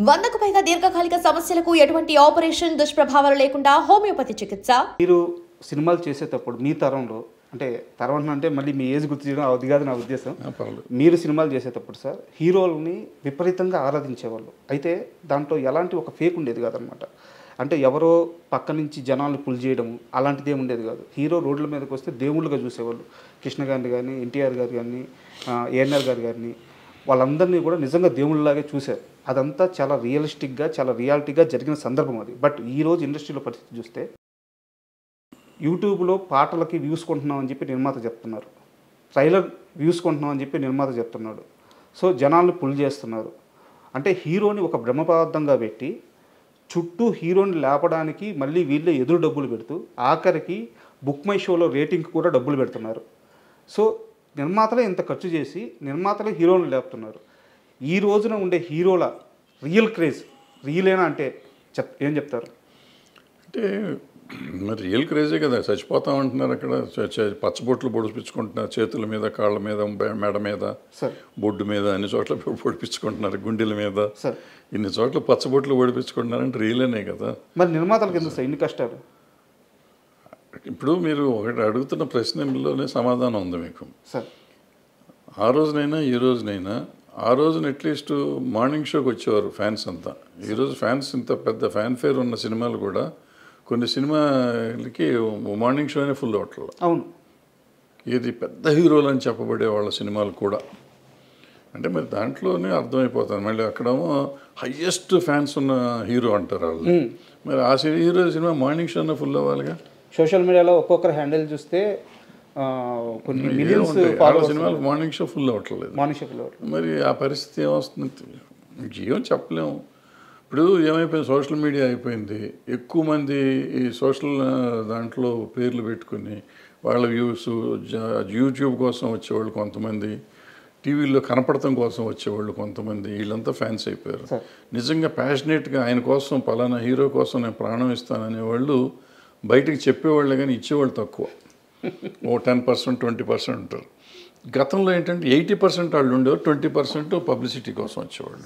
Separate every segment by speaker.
Speaker 1: 100కు పైగా దీర్ఘకాలిక సమస్యలకు ఎటువంటి ఆపరేషన్ దుష్ప్రభావాలు లేకుండా హోమియోపతి చికిత్స.
Speaker 2: మీరు సినిమాలు చేసేటప్పుడు మీ తరంలో అంటే తరం అంటే మళ్ళీ మీ ఏజ్ గుర్తు చేయడం అది కాదు నా ఉద్దేశం. మీరు సినిమాలు చేసేటప్పుడు సార్ హీరోలని విపరీతంగా ఆరాధించేవాళ్ళు. అయితే దాంట్లో ఎలాంటి ఒక ఫేక్ ఉండేది కాదనమాట. అంటే ఎవరో పక్క నుంచి జనాలు పుల్ చేయడం అలాంటిది ఏమి ఉండేది కాదు. హీరో రోడ్ల మీదకి వస్తే దేవుళ్ళుగా చూసేవాళ్ళు. కృష్ణ గారిని కానీ, ఎన్టీఆర్ గారు కానీ, ఏఎన్ఆర్ గారు కానీ వాళ్ళందరినీ కూడా నిజంగా దేవుళ్ళలాగే చూశారు. అదంతా చాలా రియలిస్టిక్గా చాలా రియాలిటీగా జరిగిన సందర్భం అది. బట్ ఈరోజు ఇండస్ట్రీలో పరిస్థితి చూస్తే యూట్యూబ్లో పాటలకి వ్యూస్ కొంటున్నామని చెప్పి నిర్మాత చెప్తున్నారు, ట్రైలర్ వ్యూస్ కొంటున్నామని చెప్పి నిర్మాత చెప్తున్నాడు. సో జనాల్ని పుల్ చేస్తున్నారు. అంటే హీరోని ఒక బ్రహ్మపదార్థంగా పెట్టి చుట్టూ హీరోని లేపడానికి మళ్ళీ వీళ్ళే ఎదురు డబ్బులు పెడుతూ ఆఖరికి బుక్ మై షోలో రేటింగ్ కూడా డబ్బులు పెడుతున్నారు. సో నిర్మాతలే ఇంత ఖర్చు చేసి నిర్మాతలే హీరోని లేపుతున్నారు. ఈ రోజున ఉండే హీరోల రియల్ క్రేజ్ రియలేనా అంటే ఏం చెప్తారు?
Speaker 3: అంటే మరి రియల్ క్రేజే కదా, చచ్చిపోతాం అంటున్నారు అక్కడ. పచ్చబొట్లు పొడిపించుకుంటున్నారు చేతుల మీద, కాళ్ళ మీద, మెడ మీద, బొడ్డు మీద, అన్ని చోట్ల పొడిపించుకుంటున్నారు, గుండెల మీద, ఇన్ని చోట్ల పచ్చబొట్లు పొడిపించుకుంటున్నారంటే రియలేనే కదా.
Speaker 2: మరి నిర్మాతలకు ఎందుకు సార్ ఇన్ని కష్టాలు?
Speaker 3: ఇప్పుడు మీరు ఒకటి అడుగుతున్న ప్రశ్నలోనే సమాధానం ఉంది మీకు.
Speaker 2: సార్
Speaker 3: ఆ రోజునైనా ఈ రోజునైనా, ఆ రోజున అట్లీస్ట్ మార్నింగ్ షోకి వచ్చేవారు ఫ్యాన్స్ అంతా. ఈరోజు ఫ్యాన్స్ ఇంత పెద్ద ఫ్యాన్ ఫేర్ ఉన్న సినిమాలు కూడా కొన్ని సినిమాలకి మార్నింగ్ షోనే ఫుల్ అవట్ల.
Speaker 2: అవును,
Speaker 3: ఇది పెద్ద హీరోలు అని చెప్పబడే వాళ్ళ సినిమాలు కూడా. అంటే మరి దాంట్లోనే అర్థమైపోతుంది. మళ్ళీ అక్కడేమో హయ్యెస్ట్ ఫ్యాన్స్ ఉన్న హీరో అంటారు వాళ్ళు. మరి ఆ హీరో సినిమా మార్నింగ్ షోనే ఫుల్ అవ్వాలిగా.
Speaker 2: సోషల్ మీడియాలో ఒక్కొక్కరు హ్యాండిల్ చూస్తే కొన్ని మిలియన్స్
Speaker 3: సినిమాలు మార్నింగ్ షో ఫుల్ అవ్వట్లేదు.
Speaker 2: మార్నింగ్ షో ఫుల్ అవ్వట్లేదు.
Speaker 3: మరి ఆ పరిస్థితి ఏమొస్తుంది ఏం చెప్పలేము. ఇప్పుడు ఏమైపోయింది, సోషల్ మీడియా అయిపోయింది. ఎక్కువ మంది ఈ సోషల్ దాంట్లో పేర్లు పెట్టుకుని వాళ్ళ వ్యూస్, యూట్యూబ్ కోసం వచ్చేవాళ్ళు కొంతమంది, టీవీలో కనపడటం కోసం వచ్చేవాళ్ళు కొంతమంది, వీళ్ళంతా ఫ్యాన్స్ అయిపోయారు. నిజంగా ప్యాషనేట్గా ఆయన కోసం, పలానా హీరో కోసం నేను ప్రాణం ఇస్తాననే వాళ్ళు బయటికి చెప్పేవాళ్ళే కానీ ఇచ్చేవాళ్ళు తక్కువ. ఓ 10%, 20% ఉంటారు. గతంలో ఏంటంటే 80% వాళ్ళు ఉండేవారు, 20% పబ్లిసిటీ కోసం వచ్చేవాళ్ళు.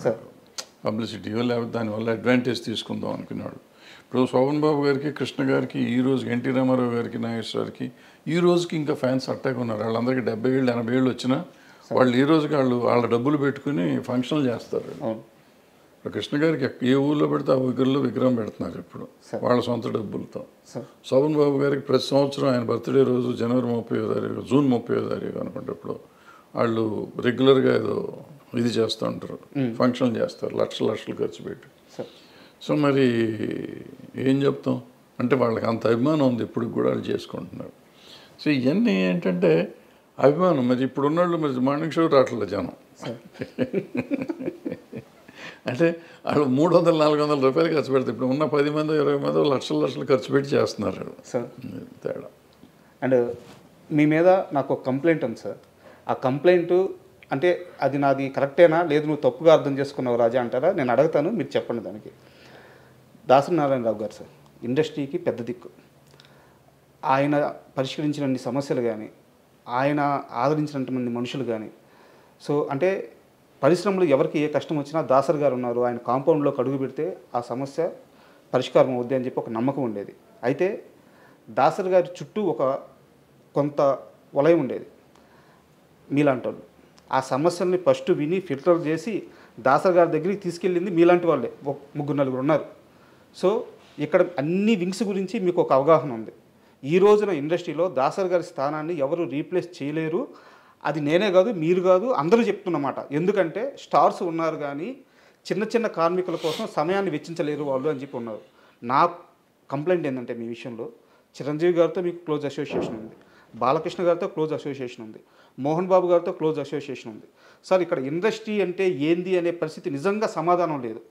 Speaker 3: పబ్లిసిటీ లేకపోతే దానివల్ల అడ్వాంటేజ్ తీసుకుందాం అనుకునేవాడు. ఇప్పుడు శోభన్ బాబు గారికి, కృష్ణ గారికి, ఈ రోజుకి ఎన్టీ రామారావు గారికి, నాగేశ్వరకి ఈ రోజుకి ఇంకా ఫ్యాన్స్ అట్టాగా ఉన్నారు. వాళ్ళందరికీ 70 ఏళ్ళు 80 ఏళ్ళు వచ్చినా వాళ్ళు ఈ రోజుకి వాళ్ళ డబ్బులు పెట్టుకుని ఫంక్షన్లు చేస్తారు. కృష్ణ గారికి ఏ ఊళ్ళో పెడితే ఆ ఊరిలో విగ్రహం పెడుతున్నారు ఇప్పుడు వాళ్ళ సొంత డబ్బులతో. శోభన్ బాబు గారికి ప్రతి సంవత్సరం ఆయన బర్త్డే రోజు జనవరి 30వ తారీఖు, జూన్ 30వ తారీఖు అనుకుంటే ఇప్పుడు వాళ్ళు రెగ్యులర్గా ఏదో ఇది చేస్తూ ఉంటారు, ఫంక్షన్లు చేస్తారు, లక్షలు ఖర్చు పెట్టి. సో మరి ఏం చెప్తాం అంటే వాళ్ళకి అంత అభిమానం ఉంది, ఇప్పుడు కూడా వాళ్ళు చేసుకుంటున్నారు. సో ఇవన్నీ ఏంటంటే అభిమానం. మరి ఇప్పుడు ఉన్నవాళ్ళు మరి మార్నింగ్ షో రావట్లేదు జనం. అంటే వాళ్ళు 300-400 రూపాయలు ఖర్చు పెడతారు. ఇప్పుడు ఉన్న 10 మంది 20 మంది లక్షలు ఖర్చు పెట్టి చేస్తున్నారు
Speaker 2: సార్.
Speaker 3: తేడా.
Speaker 2: అండ్ మీ మీద నాకు ఒక కంప్లైంట్ ఉంది సార్. ఆ కంప్లైంట్ అంటే అది నాది కరెక్టేనా లేదు నువ్వు తప్పుగా అర్థం చేసుకున్నావు రాజా అంటారా? నేను అడుగుతాను, మీరు చెప్పండి దానికి. దాసరి నారాయణరావు గారు సార్ ఇండస్ట్రీకి పెద్ద దిక్కు. ఆయన పరిష్కరించినన్ని సమస్యలు కానీ, ఆయన ఆదరించినటువంటి మనుషులు కానీ, సో అంటే పరిశ్రమలో ఎవరికి ఏ కష్టం వచ్చినా దాసరి గారు ఉన్నారు, ఆయన కాంపౌండ్లోకి అడుగు పెడితే ఆ సమస్య పరిష్కారం అవుద్ది అని చెప్పి ఒక నమ్మకం ఉండేది. అయితే దాసరి గారి చుట్టూ కొంత వలయం ఉండేది మీలాంటి వాళ్ళు. ఆ సమస్యల్ని ఫస్ట్ విని ఫిల్టర్ చేసి దాసరి గారి దగ్గరికి తీసుకెళ్ళింది మీలాంటి వాళ్ళే, 3-4 ఉన్నారు. సో ఇక్కడ అన్ని వింగ్స్ గురించి మీకు ఒక అవగాహన ఉంది. ఈ రోజున ఇండస్ట్రీలో దాసరి గారి స్థానాన్ని ఎవరు రీప్లేస్ చేయలేరు. అది నేనే కాదు, మీరు కాదు, అందరూ చెప్తున్నమాట. ఎందుకంటే స్టార్స్ ఉన్నారు కానీ చిన్న కార్మికుల కోసం సమయాన్ని వెచ్చించలేరు వాళ్ళు అని చెప్పి ఉన్నారు. నా కంప్లైంట్ ఏంటంటే మీ విషయంలో చిరంజీవి గారితో మీకు క్లోజ్ అసోసియేషన్ ఉంది, బాలకృష్ణ గారితో క్లోజ్ అసోసియేషన్ ఉంది, మోహన్ బాబు గారితో క్లోజ్ అసోసియేషన్ ఉంది. సార్ ఇక్కడ ఇండస్ట్రీ అంటే ఏంది అనే పరిస్థితి నిజంగా సమాధానం లేదు.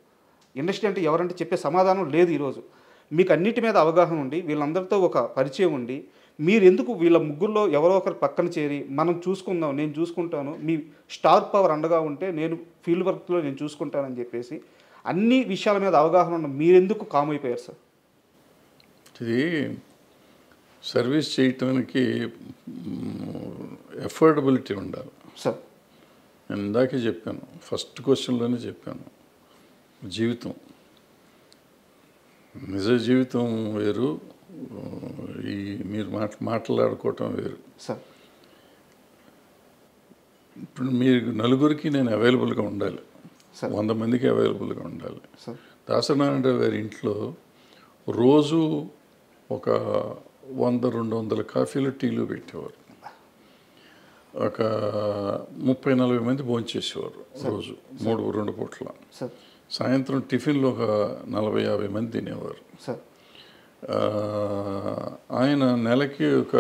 Speaker 2: ఇండస్ట్రీ అంటే ఎవరంటే చెప్పే సమాధానం లేదు. ఈరోజు మీకు అన్నిటి మీద అవగాహన ఉండి వీళ్ళందరితో ఒక పరిచయం ఉండి మీరు ఎందుకు వీళ్ళ ముగ్గురులో ఎవరో ఒకరు పక్కన చేరి మనం చూసుకుందాం, నేను చూసుకుంటాను, మీ స్టార్ పవర్ అండగా ఉంటే నేను ఫీల్డ్ వర్క్లో నేను చూసుకుంటానని చెప్పేసి అన్ని విషయాల మీద అవగాహన ఉన్న మీరెందుకు కామ్ అయిపోయారు సార్?
Speaker 3: ఇది సర్వీస్ చేయటానికి ఎఫోర్డబిలిటీ ఉండాలి
Speaker 2: సార్.
Speaker 3: నేను ఇందాకే చెప్పాను, ఫస్ట్ క్వశ్చన్లోనే చెప్పాను. జీవితం, నిజ జీవితం వేరు, ఈ మీరు మాట్లాడుకోవటం వేరు.
Speaker 2: సార్
Speaker 3: ఇప్పుడు మీరు నలుగురికి నేను అవైలబుల్గా ఉండాలి,
Speaker 2: సార్
Speaker 3: 100 మందికి అవైలబుల్గా ఉండాలి.
Speaker 2: సార్
Speaker 3: దాసనారాయణరావు గారి ఇంట్లో రోజు ఒక 100-200 కాఫీలు టీలు పెట్టేవారు. ఒక 30-40 మంది భోంచేసేవారు రోజు, 2 పూట్ల.
Speaker 2: సార్
Speaker 3: సాయంత్రం టిఫిన్లో ఒక 40-50 మంది తినేవారు.
Speaker 2: సార్
Speaker 3: ఆయన నెలకి ఒక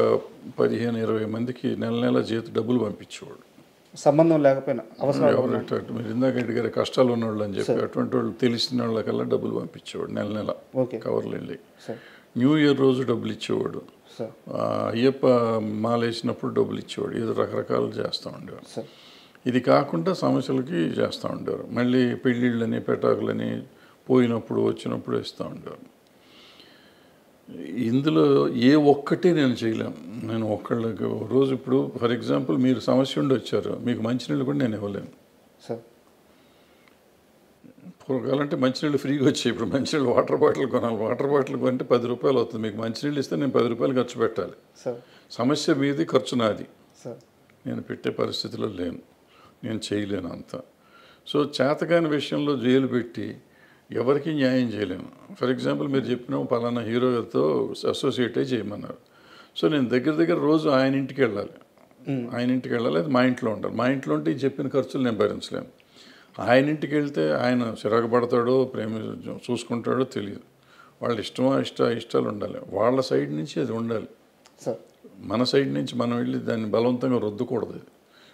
Speaker 3: 15-20 మందికి నెల డబ్బులు పంపించేవాడు.
Speaker 2: సంబంధం లేకపోయినా అవసరం
Speaker 3: మీరు ఇందాక అడిగారు కష్టాలు ఉన్నవాళ్ళు అని చెప్పి, అటువంటి వాళ్ళు తెలిసిన వాళ్ళకల్లా డబ్బులు పంపించేవాడు నెల
Speaker 2: ఓకే
Speaker 3: కవర్లు వెళ్ళి.
Speaker 2: సార్
Speaker 3: న్యూ ఇయర్ రోజు డబ్బులు ఇచ్చేవాడు,
Speaker 2: సార్
Speaker 3: అయ్యప్ప మాలేసినప్పుడు డబ్బులు ఇచ్చేవాడు, ఏదో రకరకాలు చేస్తూ ఉండేవారు.
Speaker 2: సార్
Speaker 3: ఇది కాకుండా సమస్యలకి చేస్తూ ఉండేవారు. మళ్ళీ పెళ్ళిళ్ళని పెటాకులని పోయినప్పుడు వచ్చినప్పుడు ఇస్తూ ఉండేవారు. ఇందులో ఏ ఒక్కటి నేను చేయలేను. నేను ఒక్కళ్ళకి రోజు, ఇప్పుడు ఫర్ ఎగ్జాంపుల్ మీరు సమస్య ఉండి వచ్చారు, మీకు మంచినీళ్ళు కూడా నేను ఇవ్వలేను
Speaker 2: సార్.
Speaker 3: పూర్వకాలంటే మంచినీళ్ళు ఫ్రీగా వచ్చాయి, ఇప్పుడు మంచినీళ్ళు వాటర్ బాటిల్ కొనాలి. వాటర్ బాటిల్ కొంటే 10 రూపాయలు అవుతుంది, మీకు మంచినీళ్ళు ఇస్తే నేను 10 రూపాయలు ఖర్చు పెట్టాలి.
Speaker 2: సార్
Speaker 3: సమస్య మీది, ఖర్చు నాది.
Speaker 2: సార్
Speaker 3: నేను పెట్టే పరిస్థితిలో లేను, నేను చేయలేను అంత. సో చేతకాని విషయంలో జైలు పెట్టి ఎవరికి న్యాయం చేయలేను. ఫర్ ఎగ్జాంపుల్ మీరు చెప్పిన పలానా హీరోతో అసోసియేట్ అయ్యి చేయమన్నారు. సో నేను దగ్గర రోజు ఆయన ఇంటికి వెళ్ళాలి, అది మా ఇంట్లో ఉండాలి. మా ఇంట్లో ఉంటే ఈ చెప్పిన ఖర్చులు నేను భరించలేను. ఆయన ఇంటికి వెళ్తే ఆయన చిరాకు పడతాడో చూసుకుంటాడో తెలియదు. వాళ్ళ ఇష్టాలు ఉండాలి, వాళ్ళ సైడ్ నుంచి అది ఉండాలి.
Speaker 2: సార్
Speaker 3: మన సైడ్ నుంచి మనం వెళ్ళి దాన్ని బలవంతంగా రుద్దకూడదు.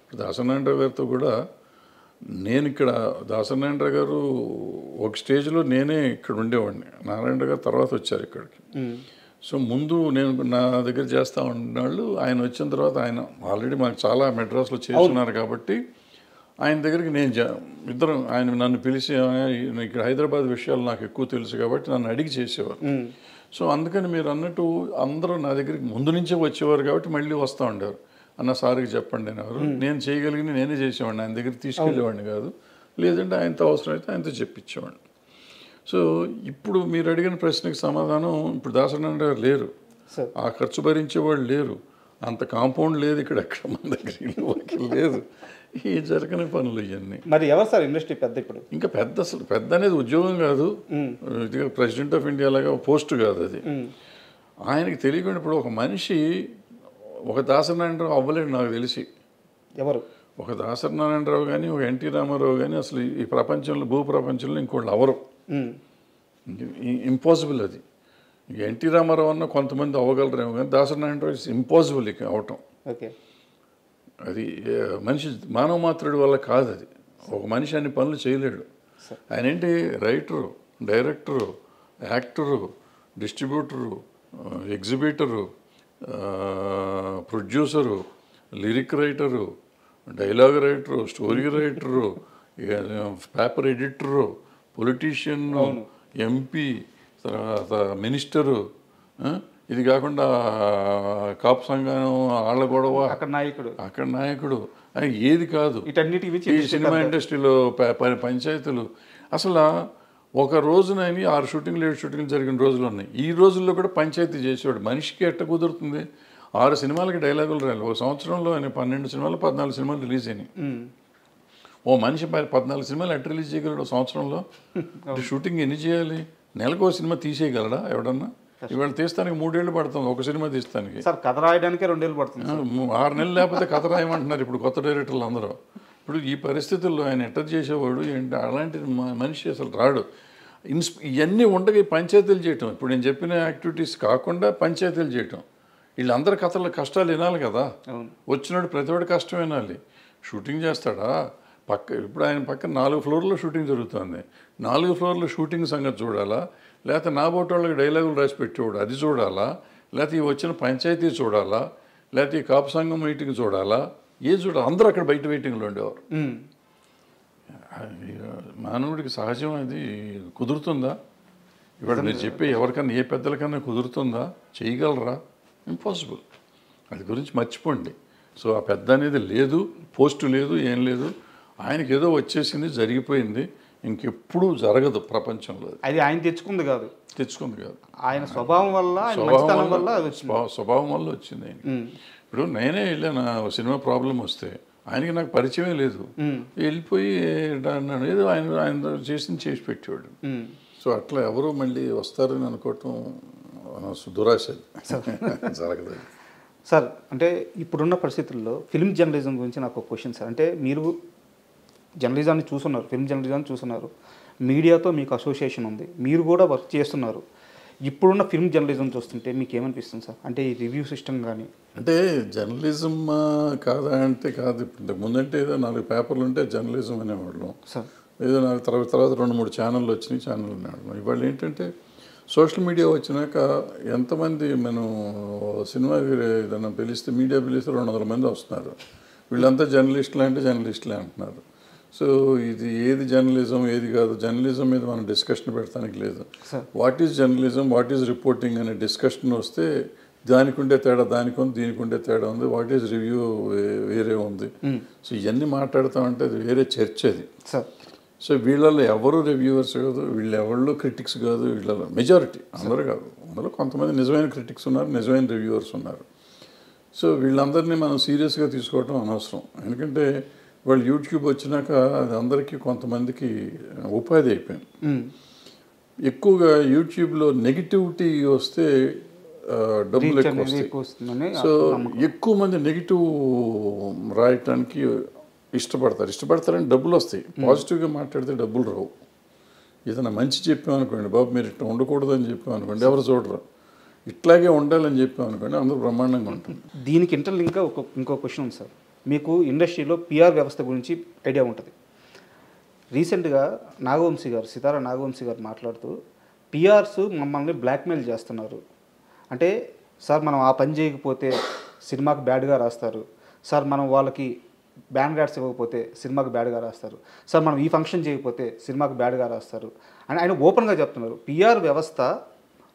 Speaker 3: ఇప్పుడు దాసనారాయణరావు గారితో కూడా నేను ఇక్కడ, దాసనారాయణరావు గారు ఒక స్టేజ్లో నేనే ఇక్కడ ఉండేవాడిని, నారాయణరావు గారు తర్వాత వచ్చారు ఇక్కడికి. సో ముందు నేను నా దగ్గర చేస్తూ ఉన్నవాళ్ళు, ఆయన వచ్చిన తర్వాత ఆయన ఆల్రెడీ మాకు చాలా మెడ్రాస్లో చేస్తున్నారు కాబట్టి ఆయన దగ్గరికి నేను ఇద్దరం, ఆయన నన్ను పిలిచి ఇక్కడ హైదరాబాద్ విషయాలు నాకు ఎక్కువ తెలుసు కాబట్టి నన్ను అడిగి చేసేవారు. సో అందుకని మీరు అన్నట్టు అందరూ నా దగ్గరికి ముందు నుంచే వచ్చేవారు కాబట్టి మళ్ళీ వస్తూ ఉండేవారు. అన్న సార్కి చెప్పండి అనేవారు. నేను చేయగలిగిన నేనే చేసేవాడిని, ఆయన దగ్గరికి తీసుకెళ్ళేవాడిని కాదు. లేదంటే ఆయనతో అవసరం అయితే ఆయనతో చెప్పించేవాడిని. సో ఇప్పుడు మీరు అడిగిన ప్రశ్నకి సమాధానం, ఇప్పుడు దాసనారాయణరావు లేరు, ఆ ఖర్చు భరించేవాళ్ళు లేరు, అంత కాంపౌండ్ లేదు ఇక్కడ, ఎక్కడ మన దగ్గర ఇల్లు లేదు, ఈ జరగని పనులు ఇవన్నీ.
Speaker 2: మరి ఎవరు సార్ ఇండస్ట్రీ పెద్ద ఇప్పుడు?
Speaker 3: ఇంకా అసలు పెద్ద అనేది ఉద్యోగం కాదు, ఇది ప్రెసిడెంట్ ఆఫ్ ఇండియా లాగా పోస్ట్ కాదు అది. ఆయనకి తెలియకుండా ఇప్పుడు ఒక మనిషి ఒక దాసనారాయణరావు అవ్వలేడు నాకు తెలిసి.
Speaker 2: ఎవరు?
Speaker 3: ఒక దాసనారాయణరావు కానీ, ఒక ఎన్టీ రామారావు కానీ అసలు ఈ ప్రపంచంలో, భూప్రపంచంలో ఇంకోళ్ళు అవరు, ఇంపాసిబుల్ అది. ఎన్టీ రామారావు అన్న కొంతమంది అవ్వగలరేమో కానీ దాసనారాయణరావు ఇట్స్ ఇంపాసిబుల్ ఇక అవటం.
Speaker 2: ఓకే,
Speaker 3: అది మనిషి మానవ మాత్రుడి వల్ల కాదు అది. ఒక మనిషి అన్ని పనులు చేయలేడు. ఆయన ఏంటి, writer, director, actor, distributor, exhibitor, producer, lyric writer, dialogue writer, story writer, paper editor, politician, MP, తర్వాత మినిస్టరు, ఇది కాకుండా కాపు సంఘం, ఆళ్ళ గొడవ, అక్కడ నాయకుడు, ఏది కాదు. ఈ సినిమా ఇండస్ట్రీలో పంచాయతీలు, అసలు ఒక రోజున 6 షూటింగ్లు 7 షూటింగ్లు జరిగిన రోజులు ఉన్నాయి. ఈ రోజుల్లో కూడా పంచాయతీ చేసేవాడు. మనిషికి ఎట్ట కుదురుతుంది? 6 సినిమాలకి డైలాగులు రాయాలి. ఒక సంవత్సరంలో ఆయన 12 సినిమాలు 14 సినిమాలు రిలీజ్ అయినాయి. ఓ మనిషి 14 సినిమాలు ఎట్ట రిలీజ్ చేయగలడు సంవత్సరంలో? షూటింగ్ ఎన్ని చేయాలి? నెలకు ఒక సినిమా తీసేయగలడా ఎవడన్నా? ఇవాళ తీస్తానికి 3 ఏళ్ళు పడుతుంది ఒక సినిమా తీస్తానికి.
Speaker 2: కథ రాయడానికే 2 ఏళ్ళు పడుతుంది.
Speaker 3: 6 నెలలు లేకపోతే కథ రాయమంటున్నారు ఇప్పుడు కొత్త డైరెక్టర్లు అందరూ. ఇప్పుడు ఈ పరిస్థితుల్లో ఆయన ఎట్ట చేసేవాడు ఏంటి? అలాంటి మనిషి అసలు రాడు. ఇవన్నీ ఉండగా పంచాయతీలు చేయటం, ఇప్పుడు నేను చెప్పిన యాక్టివిటీస్ కాకుండా పంచాయతీలు చేయటం, వీళ్ళందరి కష్టాలు వినాలి కదా. వచ్చినాడు ప్రతివాడి కష్టం వినాలి. షూటింగ్ చేస్తాడా? ఇప్పుడు ఆయన పక్కన 4 ఫ్లోర్లో షూటింగ్ జరుగుతుంది. 4 ఫ్లోర్లో షూటింగ్ సంగతి చూడాలా, లేకపోతే నా బోటి వాళ్ళకి డైలాగులు రాసి పెట్టేవాడు అది చూడాలా, లేకపోతే ఈ వచ్చిన పంచాయతీ చూడాలా, లేకపోతే ఈ కాపు సంఘం మీటింగ్ చూడాలా, చూడాలి? అందరూ అక్కడ బయట వెయిటింగ్లో ఉండేవారు. మానవుడికి సహజం, అది కుదురుతుందా? ఇవాళ మీరు చెప్పే ఎవరికన్నా, ఏ పెద్దలకన్నా కుదురుతుందా? చేయగలరా? ఇంపాసిబుల్. అది గురించి మర్చిపోండి. సో ఆ పెద్ద అనేది లేదు, పోస్టు లేదు, ఏం లేదు. ఆయనకి ఏదో వచ్చేసింది, జరిగిపోయింది. ఇంకెప్పుడు జరగదు ప్రపంచంలో.
Speaker 2: అది ఆయన తెచ్చుకుంది కాదు, ఆయన స్వభావం వల్ల, ఆయన మంచితనం వల్ల అది వచ్చింది.
Speaker 3: స్వభావం వల్ల వచ్చింది ఆయన. ఇప్పుడు నేనే వెళ్ళాను, సినిమా ప్రాబ్లం వస్తే ఆయనకి నాకు పరిచయమే లేదు, వెళ్ళిపోయి ఏదో ఆయన చేసి పెట్టేవాడు. సో అట్లా ఎవరు మళ్ళీ వస్తారని అనుకోవటం దురాశ, జరగదు.
Speaker 2: సార్ అంటే ఇప్పుడున్న పరిస్థితుల్లో ఫిల్మ్ జర్నలిజం గురించి నాకు ఒక క్వశ్చన్ సార్. అంటే మీరు జర్నలిజాన్ని చూస్తున్నారు, ఫిల్మ్ జర్నలిజాన్ని చూస్తున్నారు, మీడియాతో మీకు అసోసియేషన్ ఉంది, మీరు కూడా వర్క్ చేస్తున్నారు. ఇప్పుడున్న ఫిల్మ్ జర్నలిజం చూస్తుంటే మీకు ఏమనిపిస్తుంది సార్? అంటే ఈ రివ్యూ సిస్టమ్ కానీ,
Speaker 3: అంటే జర్నలిజం కాదా అంటే కాదు. ఇప్పుడు ముందంటే ఏదో 4 పేపర్లు ఉంటే జర్నలిజం అనేవాళ్ళం
Speaker 2: సార్,
Speaker 3: ఏదో నాకు తర్వాత 2-3 ఛానళ్ళు వచ్చినాయి, ఛానల్ అనేవాళ్ళం. ఇవాళ ఏంటంటే సోషల్ మీడియా వచ్చినాక ఎంతమంది మనం సినిమా ఏదైనా పిలిస్తే, మీడియా పిలిస్తే 200 మంది వస్తున్నారు. వీళ్ళంతా జర్నలిస్టులు అంటే జర్నలిస్టులే అంటున్నారు. సో ఇది ఏది జర్నలిజం ఏది కాదు, జర్నలిజం మీద మనం డిస్కషన్ పెడతానికి లేదు. What is journalism, what is reporting అనే డిస్కషన్ వస్తే దానికి ఉండే తేడా దానికి ఉంది, దీనికి ఉండే తేడా ఉంది, వాట్ ఈజ్ రివ్యూ వేరే ఉంది. సో ఇవన్నీ మాట్లాడుతామంటే అది వేరే చర్చ అది. సో వీళ్ళలో ఎవరు రివ్యూవర్స్ కాదు, వీళ్ళు ఎవరు క్రిటిక్స్ కాదు, వీళ్ళలో మెజారిటీ, అందరూ కాదు, అందులో కొంతమంది నిజమైన క్రిటిక్స్ ఉన్నారు, నిజమైన రివ్యూవర్స్ ఉన్నారు. సో వీళ్ళందరినీ మనం సీరియస్గా తీసుకోవటం అనవసరం. ఎందుకంటే వాళ్ళు యూట్యూబ్ వచ్చినాక అది అందరికీ కొంతమందికి ఉపాధి అయిపోయింది. ఎక్కువగా యూట్యూబ్లో నెగిటివిటీ వస్తే డబ్బులు ఎక్కువ వస్తాయి. సో ఎక్కువ మంది నెగిటివ్ రాయటానికి ఇష్టపడతారని డబ్బులు వస్తాయి. పాజిటివ్గా మాట్లాడితే డబ్బులు రావు. ఏదైనా మంచి చెప్పామనుకోండి, బాబు మీరు ఇట్లా ఉండకూడదు అని చెప్పామనుకోండి, ఎవరు చూడరు. ఇట్లాగే ఉండాలని చెప్పామనుకోండి, అందరూ బ్రహ్మాండంగా ఉంటుంది.
Speaker 2: దీనికి ఇంటర్లింక్గా ఇంకో క్వశ్చన్ ఉంది సార్. మీకు ఇండస్ట్రీలో పిఆర్ వ్యవస్థ గురించి ఐడియా ఉంటుంది. రీసెంట్గా సితారా నాగవంశీ గారు మాట్లాడుతూ పిఆర్స్ మమ్మల్ని బ్లాక్మెయిల్ చేస్తున్నారు. అంటే సార్ మనం ఆ పని చేయకపోతే సినిమాకి బ్యాడ్గా రాస్తారు, సార్ మనం వాళ్ళకి బ్యాన్ కార్డ్స్ ఇవ్వకపోతే సినిమాకి బ్యాడ్గా రాస్తారు, సార్ మనం ఈ ఫంక్షన్ చేయకపోతే సినిమాకి బ్యాడ్గా రాస్తారు అని ఆయన ఓపెన్గా చెప్తున్నారు. పిఆర్ వ్యవస్థ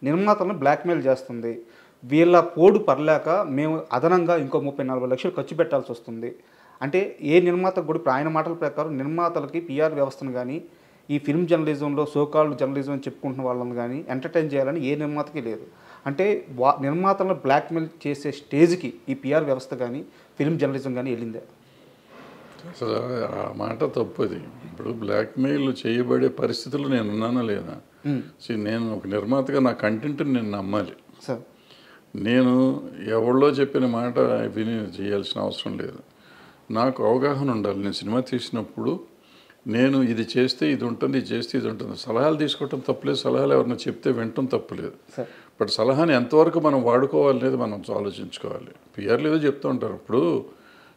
Speaker 2: నిర్మాతలను బ్లాక్మెయిల్ చేస్తుంది, వీళ్ళ పోడు పర్లేక మేము అదనంగా ఇంకో 30-40 లక్షలు ఖర్చు పెట్టాల్సి వస్తుంది. అంటే ఏ నిర్మాతకు కూడా ఆయన మాటల ప్రకారం నిర్మాతలకి పిఆర్ వ్యవస్థను కానీ, ఈ ఫిల్మ్ జర్నలిజంలో సోకాల్డ్ జర్నలిజం అని చెప్పుకుంటున్న వాళ్ళని కానీ ఎంటర్టైన్ చేయాలని ఏ నిర్మాతకి లేదు. అంటే నిర్మాతలను బ్లాక్మెయిల్ చేసే స్టేజ్కి ఈ పిఆర్ వ్యవస్థ కానీ ఫిల్మ్ జర్నలిజం కానీ వెళ్ళిందే?
Speaker 3: అసలు ఆ మాట తప్పది. ఇప్పుడు బ్లాక్మెయిల్ చేయబడే పరిస్థితులు నేను ఉన్నానా లేదా? నేను ఒక నిర్మాతగా నా కంటెంట్ని నేను నమ్మాలి.
Speaker 2: సార్
Speaker 3: నేను ఎవరిలో చెప్పిన మాట విని చేయాల్సిన అవసరం లేదు. నాకు అవగాహన ఉండాలి. నేను సినిమా తీసినప్పుడు నేను ఇది చేస్తే ఇది ఉంటుంది, ఇది చేస్తే ఇది ఉంటుంది. సలహాలు తీసుకోవటం తప్పులేదు, సలహాలు ఎవరైనా చెప్తే వినటం తప్పులేదు. బట్ సలహాని ఎంతవరకు మనం వాడుకోవాలి అనేది మనం ఆలోచించుకోవాలి. పిఆర్లు ఏదో చెప్తూ ఉంటారు. ఇప్పుడు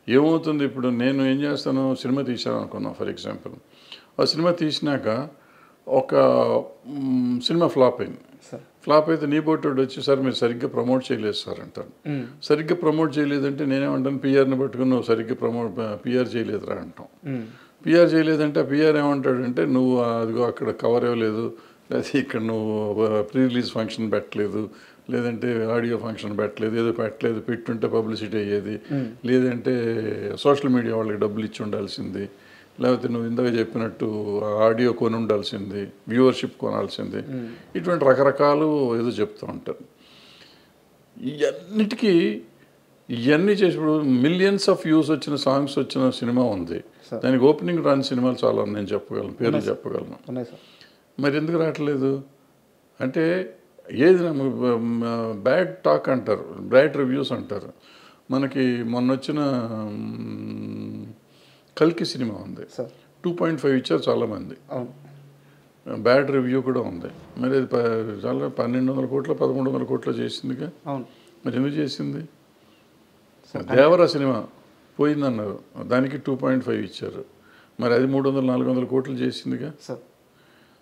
Speaker 3: ఏమవుతుంది, ఇప్పుడు నేను ఏం చేస్తాను, సినిమా తీశాను అనుకున్నాను ఫర్ ఎగ్జాంపుల్. ఆ సినిమా తీసినాక ఒక సినిమా ఫ్లాప్ అయింది. ఫ్లాప్ అయితే నీ బోటోడు వచ్చి సార్ మీరు సరిగ్గా ప్రమోట్ చేయలేదు సార్ అంటాను. సరిగ్గా ప్రమోట్ చేయలేదంటే నేనేమంటాను, పిఆర్ని పట్టుకుని నువ్వు సరిగ్గా పిఆర్ చేయలేదురా అంటాం. పిఆర్ చేయలేదంటే ఆ పిఆర్ ఏమంటాడంటే నువ్వు అదిగో అక్కడ కవర్ ఇవ్వలేదు, లేదా ఇక్కడ నువ్వు ప్రీ రిలీజ్ ఫంక్షన్ పెట్టలేదు, లేదంటే ఆడియో ఫంక్షన్ పెట్టలేదు, ఏదో పెట్టలేదు, పెట్టుంటే పబ్లిసిటీ అయ్యేది, లేదంటే సోషల్ మీడియా వాళ్ళకి డబ్బులు ఇచ్చి ఉండాల్సింది, లేకపోతే నువ్వు ఇందాక చెప్పినట్టు ఆడియో కొని ఉండాల్సింది, వ్యూవర్షిప్ కొనాల్సింది, ఇటువంటి రకరకాలు ఏదో చెప్తూ ఉంటారు. ఇవన్నీ చేసినప్పుడు మిలియన్స్ ఆఫ్ వ్యూస్ వచ్చిన సాంగ్స్ వచ్చిన సినిమా ఉంది, దానికి ఓపెనింగ్ రాని సినిమాలు చాలా నేను చెప్పగలను, పేర్లు చెప్పగలను. మరి ఎందుకు రావట్లేదు అంటే ఏది బ్యాడ్ టాక్ అంటారు, బ్యాడ్ రివ్యూస్ అంటారు. మనకి మొన్న వచ్చిన కల్కి సినిమా ఉంది, 2.5 ఇచ్చారు చాలామంది, బ్యాడ్ రివ్యూ కూడా ఉంది. మరి అది చాలా 1200 కోట్లు 1300 కోట్లు చేసిందిగా. మరి ఎందుకు చేసింది? దేవరా సినిమా పోయిందన్నారు, దానికి 2.5 ఇచ్చారు, మరి అది 300-400 కోట్లు చేసిందిగా.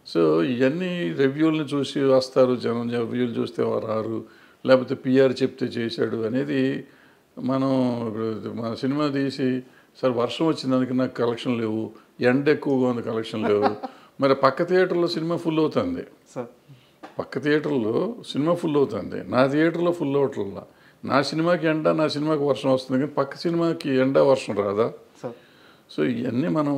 Speaker 3: సో ఇవన్నీ రివ్యూలను చూసి వస్తారు జనం, రివ్యూలు చూస్తే రారు, లేకపోతే పిఆర్ చెప్తే చేశాడు అనేది. మనం మన సినిమా తీసి సార్ వర్షం వచ్చింది అందుకే నాకు కలెక్షన్ లేవు, ఎండ ఎక్కువగా ఉంది కలెక్షన్ లేవు, మరి పక్క థియేటర్లో సినిమా ఫుల్ అవుతుంది, పక్క థియేటర్లో సినిమా ఫుల్ అవుతుంది, నా థియేటర్లో ఫుల్ అవట్లా. నా సినిమాకి ఎండ, నా సినిమాకి వర్షం వస్తుంది, కానీ పక్క సినిమాకి ఎండ వర్షం రాదా? సో ఇవన్నీ మనం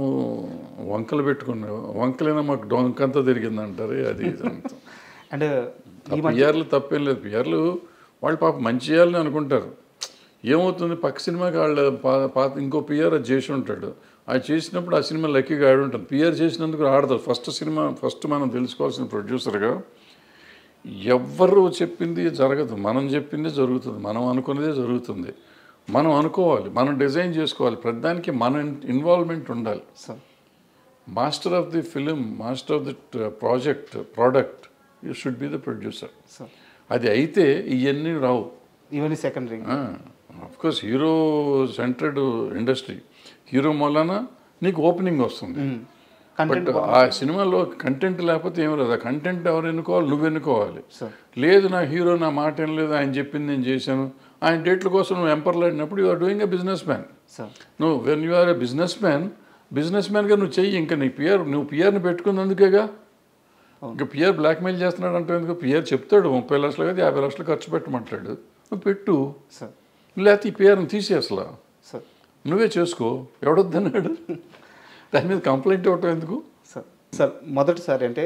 Speaker 3: వంకలు పెట్టుకున్నాం, వంకలైనా మాకు డొంకంతా తిరిగింది అంటారు. అది
Speaker 2: అండ్
Speaker 3: పిఆర్లు తప్పేం లేదు. పిఆర్లు వాళ్ళు పాప మంచి చేయాలని అనుకుంటారు. ఏమవుతుంది, పక్క సినిమాకి వాళ్ళు పాత ఇంకో పిఆర్ అది చేసి ఉంటాడు. అది చేసినప్పుడు ఆ సినిమా లక్కీగా ఆడి ఉంటుంది. పిఆర్ చేసినందుకు ఆడతారు. ఫస్ట్ మనం తెలుసుకోవాల్సిన ప్రొడ్యూసర్గా ఎవ్వరు చెప్పింది జరగదు, మనం చెప్పింది జరుగుతుంది, మనం అనుకున్నదే జరుగుతుంది. మనం అనుకోవాలి, మనం డిజైన్ చేసుకోవాలి, ప్రతిదానికి మన ఇన్వాల్వ్మెంట్ ఉండాలి. Master of the film, master of the product you should be the producer. అది అయితే ఇవన్నీ రావు,
Speaker 2: ఇవన్నీ secondary.
Speaker 3: Of course hero centred industry, hero మూలన నీకు ఓపెనింగ్ వస్తుంది. బట్ ఆ సినిమాలో కంటెంట్ లేకపోతే ఏమి లేదు. ఆ కంటెంట్ ఎవరు ఎన్నుకోవాలి, నువ్వు ఎన్నుకోవాలి. లేదు నా హీరో నా మాట ఏం లేదు, ఆయన చెప్పింది నేను చేశాను, ఆయన డేట్ల కోసం నువ్వు ఎంపర్లాడినప్పుడు you are doing a businessman. నువ్వు when you are a business మ్యాన్గా నువ్వు చెయ్యి. ఇంకా నీ నువ్వు పిఆర్ని పెట్టుకున్నందుకేగా. ఇంకా పిఆర్ బ్లాక్మెయిల్ చేస్తున్నాడు అంటే ఎందుకు? పిఆర్ చెప్తాడు 30 లక్షలు కదా 50 లక్షలు ఖర్చు పెట్టమంటాడు, నువ్వు పెట్టు. లేకపోతే ఈ పిఆర్ని తీసి అసలు నువ్వే చేసుకో, ఎవడొద్దన్నాడు? దాని మీద కంప్లైంట్ ఇవ్వటం ఎందుకు?
Speaker 2: సార్ మొదటిసారి అంటే